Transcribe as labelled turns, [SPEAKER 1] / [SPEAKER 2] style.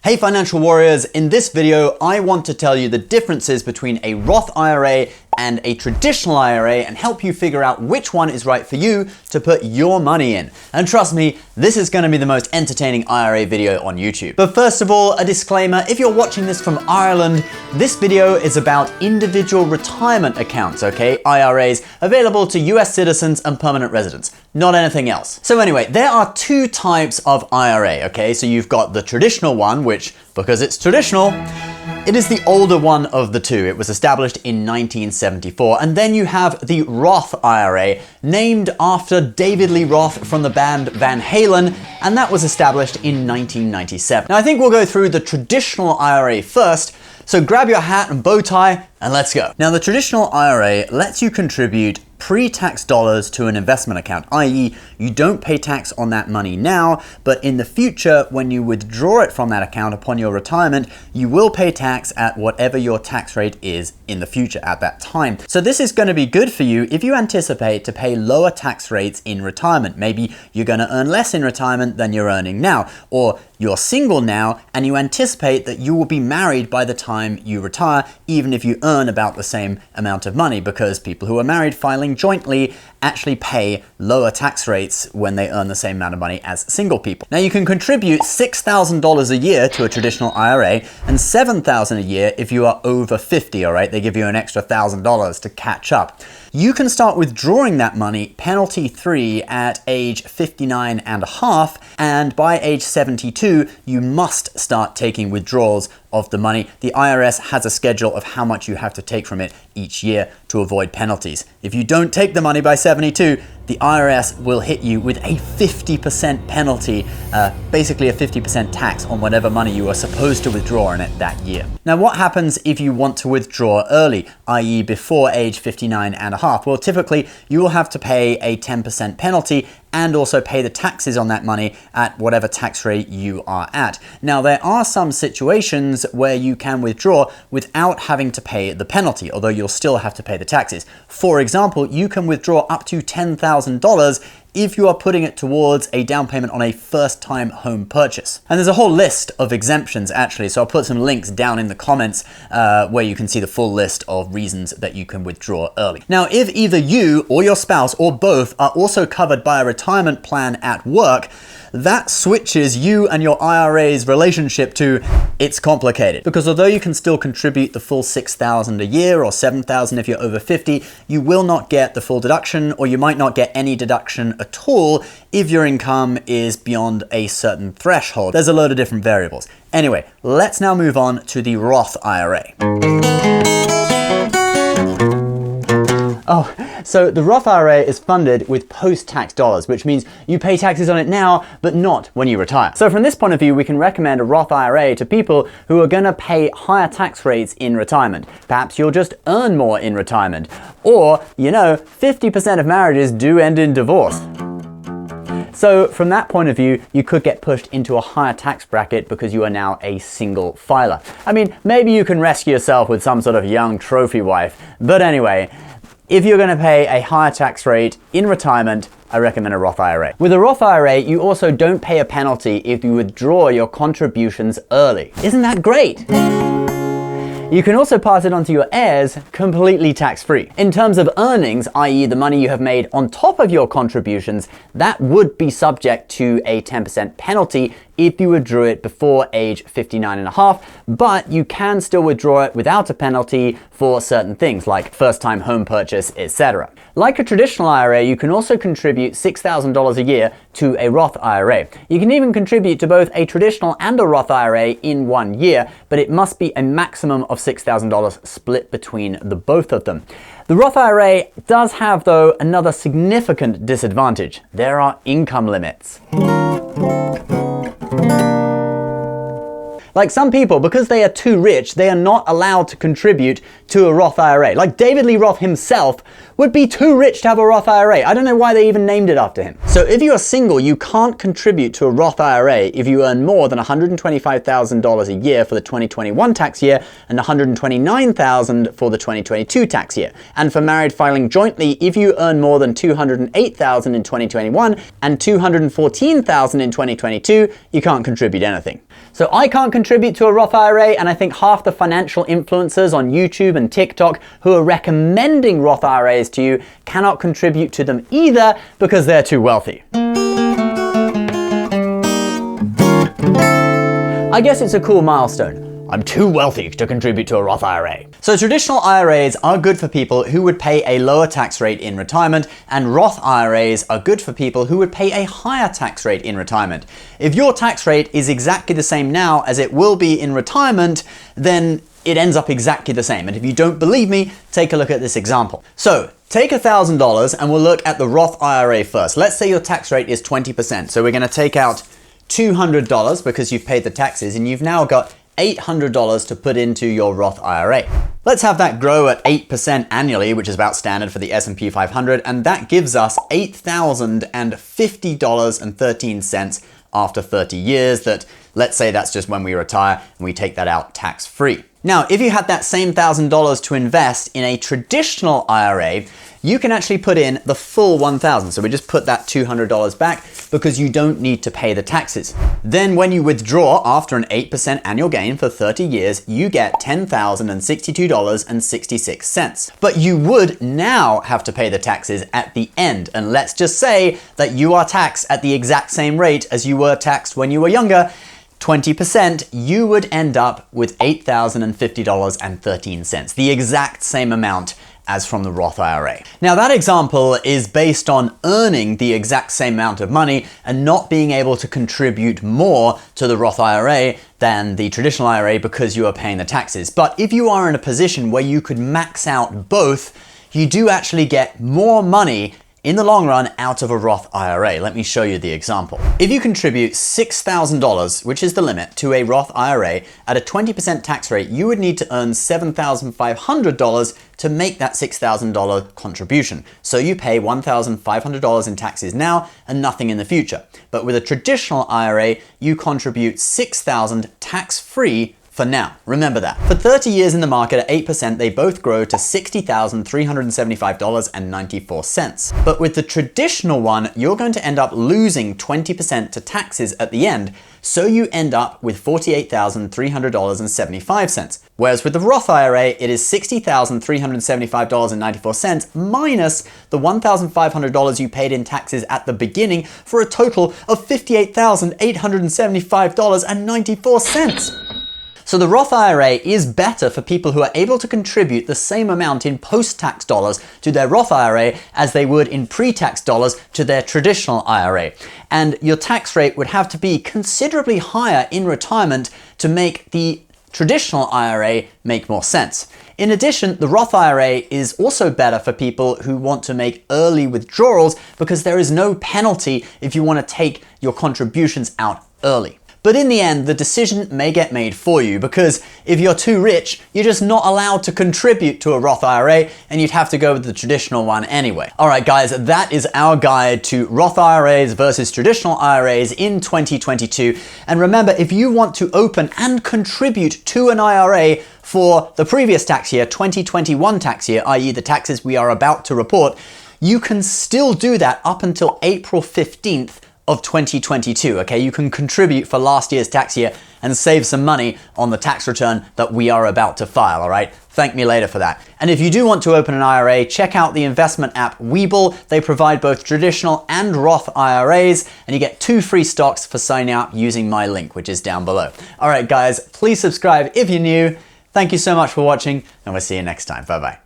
[SPEAKER 1] Hey financial warriors, in this video I want to tell you the differences between a Roth IRA and a traditional IRA and help you figure out which one is right for you to put your money in. And trust me, this is going to be the most entertaining IRA video on YouTube. But first of all, a disclaimer, if you're watching this from Ireland, this video is about individual retirement accounts, okay? IRAs available to US citizens and permanent residents, not anything else. So anyway, there are two types of IRA, okay? So you've got the traditional one, which, because it's traditional, it is the older one of the two. It was established in 1974. And then you have the Roth IRA, named after David Lee Roth from the band Van Halen, and that was established in 1997. Now I think we'll go through the traditional IRA first, so grab your hat and bow tie and let's go. Now the traditional IRA lets you contribute pre-tax dollars to an investment account, i.e. you don't pay tax on that money now, but in the future, when you withdraw it from that account upon your retirement, you will pay tax at whatever your tax rate is in the future at that time. So this is going to be good for you if you anticipate to pay lower tax rates in retirement. Maybe you're going to earn less in retirement than you're earning now, or you're single now and you anticipate that you will be married by the time you retire, even if you earn about the same amount of money, because people who are married filing jointly actually pay lower tax rates when they earn the same amount of money as single people. Now you can contribute $6,000 a year to a traditional IRA and $7,000 a year if you are over 50, all right? They give you an extra $1,000 to catch up. You can start withdrawing that money penalty-free at age 59 and a half, and by age 72, you must start taking withdrawals of the money. The IRS has a schedule of how much you have to take from it each year to avoid penalties. If you don't take the money by 72, the IRS will hit you with a 50% penalty, basically a 50% tax on whatever money you are supposed to withdraw in it that year. Now, what happens if you want to withdraw early, i.e. before age 59 and a half? Well, typically you will have to pay a 10% penalty and also pay the taxes on that money at whatever tax rate you are at. Now, there are some situations where you can withdraw without having to pay the penalty, although you'll still have to pay the taxes. For example, you can withdraw up to $10,000 if you are putting it towards a down payment on a first-time home purchase. And there's a whole list of exemptions actually, so I'll put some links down in the comments where you can see the full list of reasons that you can withdraw early. Now, if either you or your spouse or both are also covered by a retirement plan at work, that switches you and your IRA's relationship to it's complicated. Because although you can still contribute the full $6,000 a year or $7,000 if you're over 50, you will not get the full deduction, or you might not get any deduction at all if your income is beyond a certain threshold. There's a load of different variables. Anyway, let's now move on to the Roth IRA. So the Roth IRA is funded with post-tax dollars, which means you pay taxes on it now, but not when you retire. So from this point of view, we can recommend a Roth IRA to people who are going to pay higher tax rates in retirement. Perhaps you'll just earn more in retirement. Or, 50% of marriages do end in divorce. So from that point of view, you could get pushed into a higher tax bracket because you are now a single filer. I mean, maybe you can rescue yourself with some sort of young trophy wife. But anyway, if you're going to pay a higher tax rate in retirement, I recommend a Roth IRA. With a Roth IRA, you also don't pay a penalty if you withdraw your contributions early. Isn't that great? You can also pass it on to your heirs completely tax-free. In terms of earnings, i.e. the money you have made on top of your contributions, that would be subject to a 10% penalty if you withdrew it before age 59 and a half, but you can still withdraw it without a penalty for certain things like first-time home purchase, etc. Like a traditional IRA, you can also contribute $6,000 a year to a Roth IRA. You can even contribute to both a traditional and a Roth IRA in 1 year, but it must be a maximum of $6,000 split between the both of them. The Roth IRA does have, though, another significant disadvantage. There are income limits. Like some people, because they are too rich, they are not allowed to contribute to a Roth IRA. Like David Lee Roth himself would be too rich to have a Roth IRA. I don't know why they even named it after him. So if you are single, you can't contribute to a Roth IRA if you earn more than $125,000 a year for the 2021 tax year and $129,000 for the 2022 tax year. And for married filing jointly, if you earn more than $208,000 in 2021 and $214,000 in 2022, you can't contribute anything. So I can't contribute to a Roth IRA, and I think half the financial influencers on YouTube and TikTok who are recommending Roth IRAs to you cannot contribute to them either because they're too wealthy. I guess it's a cool milestone. I'm too wealthy to contribute to a Roth IRA. So traditional IRAs are good for people who would pay a lower tax rate in retirement, and Roth IRAs are good for people who would pay a higher tax rate in retirement. If your tax rate is exactly the same now as it will be in retirement, then it ends up exactly the same. And if you don't believe me, take a look at this example. So take $1,000 and we'll look at the Roth IRA first. Let's say your tax rate is 20%. So we're gonna take out $200 because you've paid the taxes, and you've now got $800 to put into your Roth IRA. Let's have that grow at 8% annually, which is about standard for the S&P 500, and that gives us $8,050.13 after 30 years. That, let's say that's just when we retire and we take that out tax-free. Now, if you had that same $1,000 to invest in a traditional IRA, you can actually put in the full $1,000. So we just put that $200 back because you don't need to pay the taxes. Then when you withdraw after an 8% annual gain for 30 years, you get $10,062.66. But you would now have to pay the taxes at the end. And let's just say that you are taxed at the exact same rate as you were taxed when you were younger, 20%, you would end up with $8,050.13, the exact same amount as from the Roth IRA. Now that example is based on earning the exact same amount of money and not being able to contribute more to the Roth IRA than the traditional IRA because you are paying the taxes. But if you are in a position where you could max out both, you do actually get more money in the long run out of a Roth IRA. Let me show you the example. If you contribute $6,000, which is the limit, to a Roth IRA at a 20% tax rate, you would need to earn $7,500 to make that $6,000 contribution. So you pay $1,500 in taxes now and nothing in the future. But with a traditional IRA, you contribute $6,000 tax-free for now. Remember that. For 30 years in the market at 8%, they both grow to $60,375.94. But with the traditional one, you're going to end up losing 20% to taxes at the end, so you end up with $48,300.75. Whereas with the Roth IRA, it is $60,375.94 minus the $1,500 you paid in taxes at the beginning, for a total of $58,875.94. So the Roth IRA is better for people who are able to contribute the same amount in post-tax dollars to their Roth IRA as they would in pre-tax dollars to their traditional IRA. And your tax rate would have to be considerably higher in retirement to make the traditional IRA make more sense. In addition, the Roth IRA is also better for people who want to make early withdrawals because there is no penalty if you want to take your contributions out early. But in the end, the decision may get made for you, because if you're too rich, you're just not allowed to contribute to a Roth IRA and you'd have to go with the traditional one anyway. All right, guys, that is our guide to Roth IRAs versus traditional IRAs in 2022. And remember, if you want to open and contribute to an IRA for the previous tax year, 2021 tax year, i.e. the taxes we are about to report, you can still do that up until April 15th of 2022, okay? You can contribute for last year's tax year and save some money on the tax return that we are about to file, all right? Thank me later for that. And if you do want to open an IRA, check out the investment app Webull. They provide both traditional and Roth IRAs, and you get 2 free stocks for signing up using my link, which is down below. All right, guys, please subscribe if you're new. Thank you so much for watching, and we'll see you next time. Bye-bye.